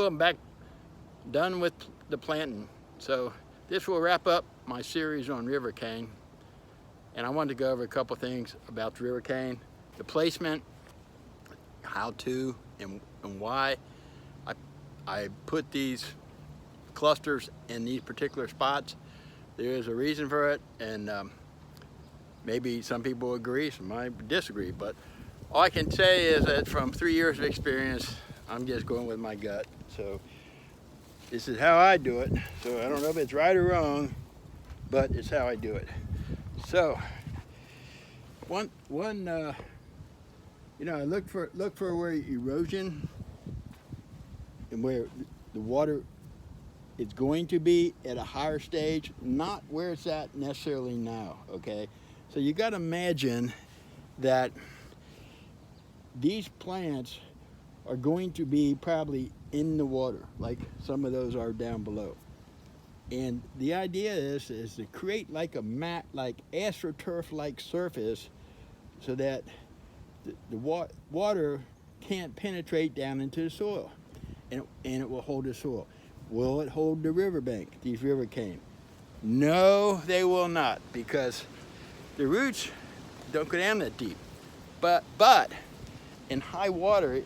I'm done with the planting. So this will wrap up my series on river cane. And I wanted to go over a couple things about the river cane, the placement, how to and why I put these clusters in these particular spots. There is a reason for it, and maybe some people agree, some might disagree, but all I can say is that from 3 years of experience, I'm just going with my gut. So this is how I do it. So I don't know if it's right or wrong, but it's how I do it. So one you know, I look for where erosion and where the water is going to be at a higher stage, not where it's at necessarily now, okay? So you got to imagine that these plants are going to be probably in the water, like some of those are down below. And the idea is to create like a mat, like astroturf-like surface, so that the water can't penetrate down into the soil, and it will hold the soil. Will it hold the riverbank, these river cane? No, they will not, because the roots don't go down that deep. But in high water,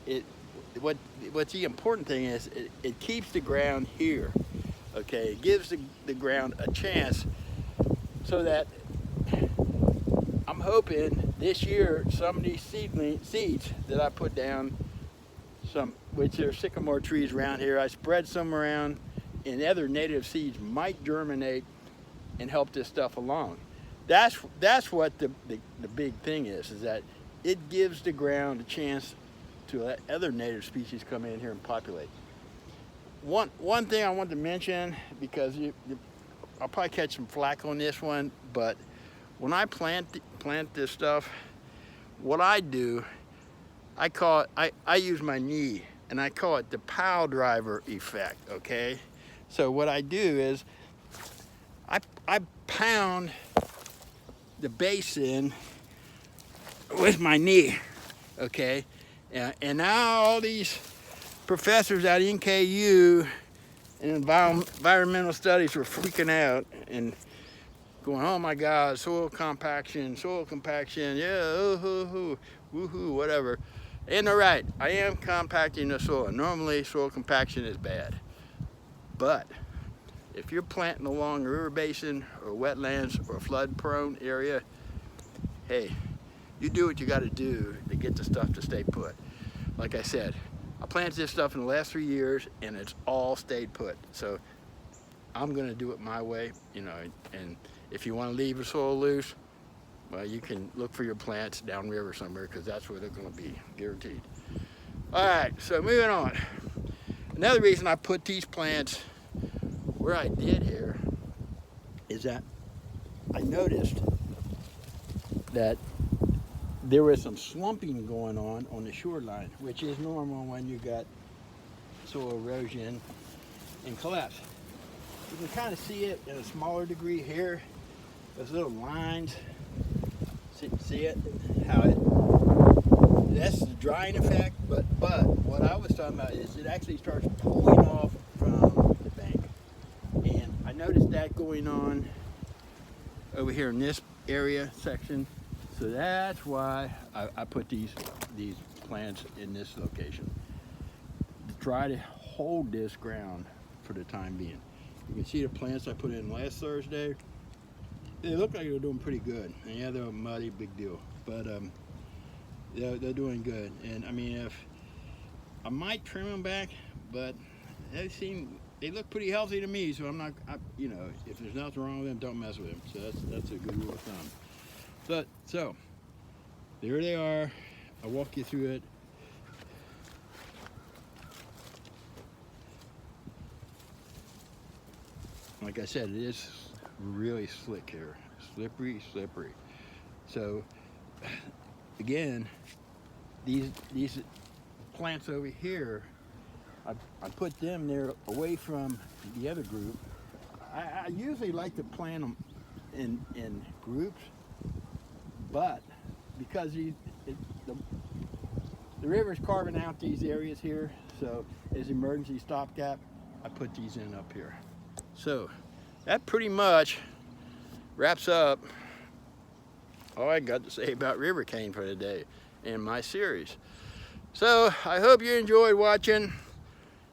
what's the important thing is it keeps the ground here. Okay, it gives the ground a chance, so that I'm hoping this year some of these seeds that I put down, which are sycamore trees around here, I spread some around, and other native seeds might germinate and help this stuff along. That's what the big thing is that it gives the ground a chance to let other native species come in here and populate. One thing I want to mention, because I'll probably catch some flack on this one, but when I plant this stuff, what I do, I use my knee, and I call it the pile driver effect, okay? So what I do is I pound the base in with my knee, okay? And now all these professors at NKU in environmental studies were freaking out and going, oh my God, soil compaction, yeah, ooh, woohoo, whatever. And they're right, I am compacting the soil. Normally soil compaction is bad, but if you're planting along a river basin or wetlands or flood prone area, hey, you do what you got to do to get the stuff to stay put. Like I said, I planted this stuff in the last 3 years and it's all stayed put. So I'm going to do it my way, you know, and if you want to leave the soil loose, well, you can look for your plants downriver somewhere, because that's where they're going to be, guaranteed. All right, so moving on. Another reason I put these plants where I did here is that I noticed that there was some slumping going on the shoreline, which is normal when you got soil erosion and collapse. You can kind of see it in a smaller degree here. Those little lines, see it? How that's the drying effect, but what I was talking about is it actually starts pulling off from the bank. And I noticed that going on over here in this area section. So that's why I put these plants in this location, to try to hold this ground for the time being. You can see the plants I put in last Thursday. They look like they're doing pretty good. And yeah, they're muddy, big deal, but they're doing good. And I mean, if I might trim them back, but they look pretty healthy to me. So I'm not, you know, if there's nothing wrong with them, don't mess with them. So that's a good rule of thumb. So there they are. I'll walk you through it. Like I said, it is really slick here, slippery. So again, these plants over here, I put them there away from the other group. I usually like to plant them in groups, but because the river's carving out these areas here, So as emergency stopgap, I put these in up here. So that pretty much wraps up all I got to say about river cane for today in my series. So I hope you enjoyed watching.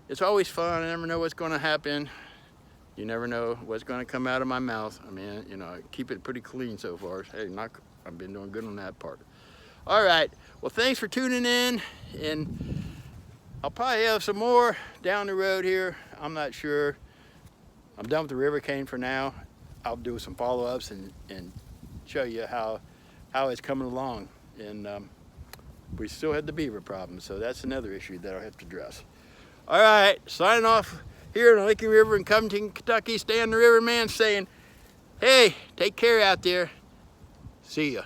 It's always fun. I never know what's going to happen. You never know what's going to come out of my mouth. I mean, you know, I keep it pretty clean so far. Hey, I've been doing good on that part. All right. Well, thanks for tuning in, and I'll probably have some more down the road here. I'm not sure. I'm done with the river cane for now. I'll do some follow-ups and show you how it's coming along. And we still had the beaver problem, so that's another issue that I'll have to address. All right, signing off here on Licking River in Covington, Kentucky. Stan the Riverman saying, hey, take care out there. See ya.